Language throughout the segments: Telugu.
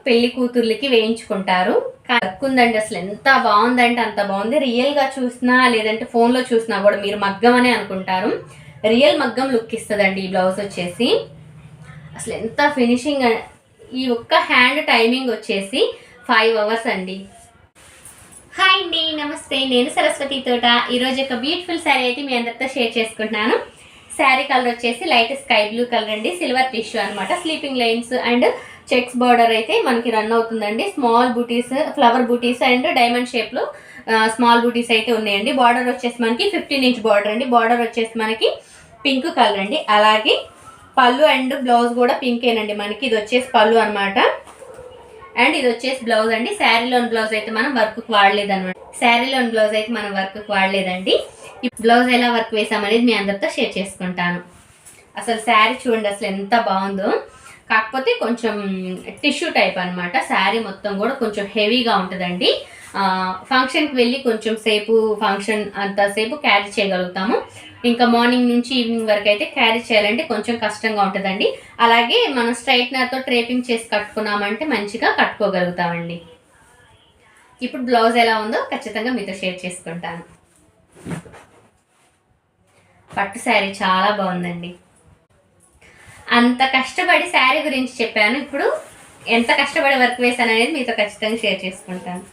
పెళ్లి కూతుర్లకి వేయించుకుంటారు. వర్క్ ఉందండి, అసలు ఎంత బాగుందంటే అంత బాగుంది. రియల్గా చూసినా లేదంటే ఫోన్లో చూసినా కూడా మీరు మగ్గం అనే అనుకుంటారు. రియల్ మగ్గం లుక్ ఇస్తుందండి ఈ బ్లౌజ్ వచ్చేసి. అసలు ఎంత ఫినిషింగ్. ఈ ఒక్క హ్యాండ్ టైమింగ్ వచ్చేసి 5 hours అండి. హాయ్ అండి, నమస్తే. నేను సరస్వతి తోట. ఈరోజు ఒక బ్యూటిఫుల్ శారీ అయితే మీ అందరితో షేర్ చేసుకుంటున్నాను. శారీ కలర్ వచ్చేసి లైట్ స్కై బ్లూ కలర్ అండి. సిల్వర్ టిష్యూ అనమాట. Sleeping lines and checks border అయితే మనకి రన్ అవుతుందండి. Small booties, flower booties and diamond షేప్లో స్మాల్ బూటీస్ అయితే ఉన్నాయండి. బార్డర్ వచ్చేసి మనకి 15 inch బార్డర్ అండి. బార్డర్ వచ్చేసి మనకి పింక్ కలర్ అండి. అలాగే పళ్ళు అండ్ బ్లౌజ్ కూడా పింకేనండి మనకి. ఇది వచ్చేసి పళ్ళు అనమాట. అండ్ ఇది వచ్చేసి బ్లౌజ్ అండి. శారీలోని బ్లౌజ్ అయితే మనం వర్క్ వాడలేదన్నమాట. శారీలోని బ్లౌజ్ అయితే మనం వర్క్ వాడలేదండి. ఈ బ్లౌజ్ ఎలా వర్క్ వేసామనేది మీ అందరితో షేర్ చేసుకుంటాను. అసలు శారీ చూడండి అసలు ఎంత బాగుందో. కాకపోతే కొంచెం టిష్యూ టైప్ అనమాట. శారీ మొత్తం కూడా కొంచెం హెవీగా ఉంటుందండి. ఫంక్షన్కి వెళ్ళి కొంచెం సేపు ఫంక్షన్ అంతసేపు క్యారీ చేయగలుగుతాము. ఇంకా మార్నింగ్ నుంచి ఈవినింగ్ వరకు అయితే క్యారీ చేయాలంటే కొంచెం కష్టంగా ఉంటుందండి. అలాగే మనం స్ట్రైట్నర్తో ట్రేపింగ్ చేసి కట్టుకున్నామంటే మంచిగా కట్టుకోగలుగుతామండి. ఇప్పుడు బ్లౌజ్ ఎలా ఉందో ఖచ్చితంగా మీతో షేర్ చేసుకుంటాను. పట్టు శారీ చాలా బాగుందండి. అంత కష్టపడి శారీ గురించి చెప్పాను. ఇప్పుడు ఎంత కష్టపడి వర్క్ వేసాను అనేది మీతో ఖచ్చితంగా షేర్ చేసుకుంటాను.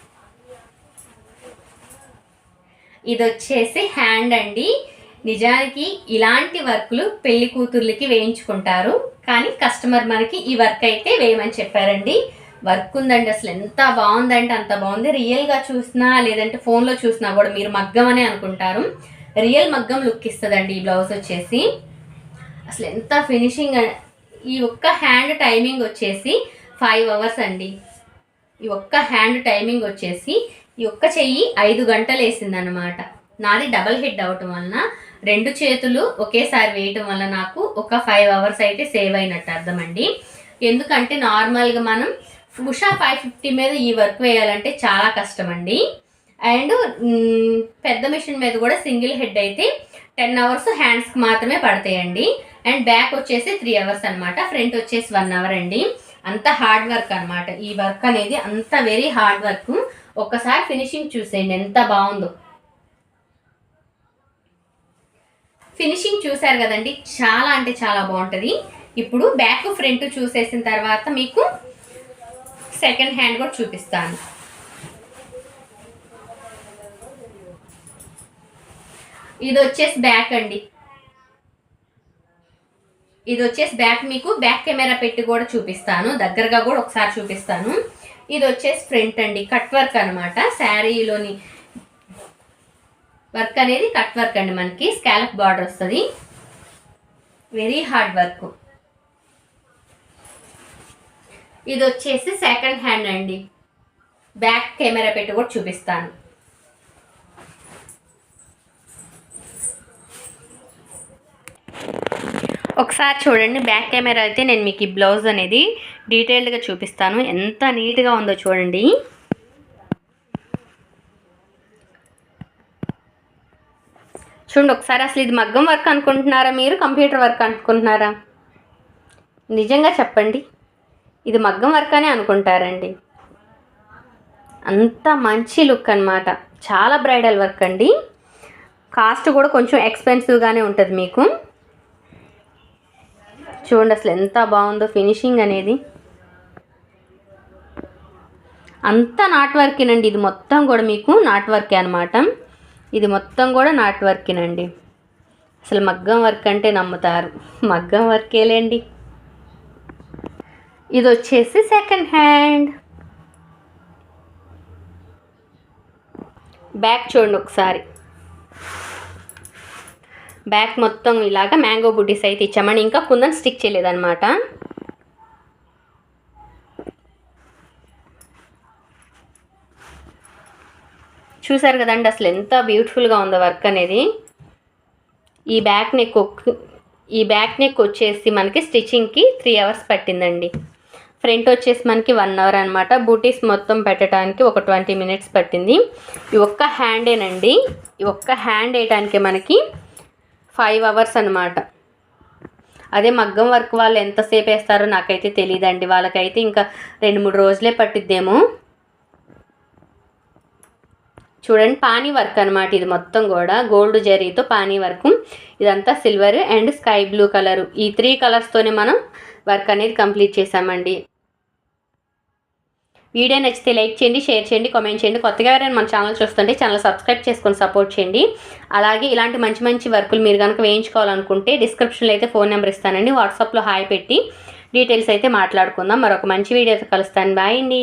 ఇది వచ్చేసి హ్యాండ్ అండి. నిజానికి ఇలాంటి వర్క్లు పెళ్లి కూతుర్లకి వేయించుకుంటారు, కానీ కస్టమర్ మనకి ఈ వర్క్ అయితే వేయమని చెప్పారండి. వర్క్ ఉందండి, అసలు ఎంత బాగుందంటే అంత బాగుంది. రియల్గా చూసినా లేదంటే ఫోన్లో చూసినా కూడా మీరు మగ్గం అనే అనుకుంటారు. రియల్ మగ్గం లుక్ ఇస్తుందండి ఈ బ్లౌజ్ వచ్చేసి. అసలు ఎంత ఫినిషింగ్. ఈ ఒక్క హ్యాండ్ టైమింగ్ వచ్చేసి 5 hours అండి. ఈ ఒక్క హ్యాండ్ టైమింగ్ వచ్చేసి ఈ ఒక్క చెయ్యి 5 గంటలు వేసిందనమాట. నాది డబల్ హెడ్ అవటం వలన 2 చేతులు ఒకేసారి వేయటం వల్ల నాకు ఒక 5 hours అయితే సేవ్ అయినట్టు అర్థమండి. ఎందుకంటే నార్మల్గా మనం ఉషా 550 మీద ఈ వర్క్ వేయాలంటే చాలా కష్టం అండి. అండ్ పెద్ద మిషన్ మీద కూడా సింగిల్ హెడ్ అయితే 10 hours హ్యాండ్స్కి మాత్రమే పడతాయండి. అండ్ బ్యాక్ వచ్చేసి 3 hours అనమాట. ఫ్రంట్ వచ్చేసి 1 hour అండి. అంత హార్డ్ వర్క్ అనమాట ఈ వర్క్ అనేది. అంత వెరీ హార్డ్ వర్క్. ఒక్కసారి ఫినిషింగ్ చూసేయండి ఎంత బాగుందో. ఫినిషింగ్ చూసారు కదండి, చాలా అంటే చాలా బాగుంటుంది. ఇప్పుడు బ్యాక్ ఫ్రంట్ చూసేసిన తర్వాత మీకు సెకండ్ హ్యాండ్ కూడా చూపిస్తాను. ఇది వచ్చేసి బ్యాక్ అండి. ఇది వచ్చేసి బ్యాక్. మీకు బ్యాక్ కెమెరా పెట్టి కూడా చూపిస్తాను, దగ్గరగా కూడా ఒకసారి చూపిస్తాను. ఇది వచ్చేసి ఫ్రంట్ అండి. కట్ వర్క్ అనమాట. శారీలోని వర్క్ అనేది కట్ వర్క్ అండి. మనకి స్కాలప్ బార్డర్ వస్తుంది. Very hard work. ఇది వచ్చేసి సెకండ్ హ్యాండ్ అండి. బ్యాక్ కెమెరా పెట్టి కూడా చూపిస్తాను. ఒకసారి చూడండి బ్యాక్ కెమెరా అయితే నేను మీకు ఈ బ్లౌజ్ అనేది డీటెయిల్డ్గా చూపిస్తాను. ఎంత నీట్గా ఉందో చూడండి. చూడండి ఒకసారి. అసలు ఇది మగ్గం వర్క్ అనుకుంటున్నారా మీరు, కంప్యూటర్ వర్క్ అనుకుంటున్నారా? నిజంగా చెప్పండి, ఇది మగ్గం వర్క్ అనే అనుకుంటారండి. అంత మంచి లుక్ అనమాట. చాలా బ్రైడల్ వర్క్ అండి. కాస్ట్ కూడా కొంచెం ఎక్స్పెన్సివ్గానే ఉంటుంది మీకు. చూడండి అసలు ఎంత బాగుందో ఫినిషింగ్ అనేది. అంతా నాట్ వర్కేనండి. ఇది మొత్తం కూడా మీకు నాట్ వర్కే అనమాట. ఇది మొత్తం కూడా నాట్ వర్కేనండి. అసలు మగ్గం వర్క్ అంటే నమ్ముతారు, మగ్గం వర్కేలేండి. ఇది వచ్చేసి సెకండ్ హ్యాండ్. బ్యాక్ చూడండి ఒకసారి. బ్యాక్ మొత్తం ఇలాగా మ్యాంగో బుడ్డీస్ అయితే ఇచ్చామని, ఇంకా కుందన్ స్టిక్ చేయలేదన్నమాట. చూసారు కదండి అసలు ఎంత బ్యూటిఫుల్గా ఉందో వర్క్ అనేది. ఈ బ్యాక్ నెక్ వచ్చేసి మనకి స్టిచ్చింగ్కి 3 hours పట్టిందండి. ఫ్రంట్ వచ్చేసి మనకి 1 hour అనమాట. బూటీస్ మొత్తం పెట్టడానికి ఒక 20 minutes పట్టింది. ఈ ఒక్క హ్యాండేనండి. ఈ ఒక్క హ్యాండ్ వేయడానికి మనకి 5 hours అనమాట. అదే మగ్గం వర్క్ వాళ్ళు ఎంతసేపు వేస్తారో నాకైతే తెలియదండి. వాళ్ళకైతే ఇంకా 2-3 రోజులే పట్టిద్దేమో. చూడండి పానీ వర్క్ అనమాట ఇది మొత్తం కూడా, గోల్డ్ జరీతో పానీ వర్క్. ఇదంతా silver and sky blue colour, ఈ 3 కలర్స్తోనే మనం వర్క్ అనేది కంప్లీట్ చేసామండి. వీడియో నచ్చితే లైక్ చేయండి, షేర్ చేయండి, కామెంట్ చేయండి. కొత్తగా ఎవరైనా మన ఛానల్ చూస్తుంటే ఛానల్ సబ్స్క్రైబ్ చేసుకొని సపోర్ట్ చేయండి. అలాగే ఇలాంటి మంచి మంచి వర్కులు మీరు కనుక వేయించుకోవాలనుకుంటే డిస్క్రిప్షన్లో అయితే ఫోన్ నెంబర్ ఇస్తానండి, వాట్సాప్లో హాయ్ పెట్టి డీటెయిల్స్ అయితే మాట్లాడుకుందాం. మరొక మంచి వీడియోతో కలుస్తాను. బాయ్ అండి.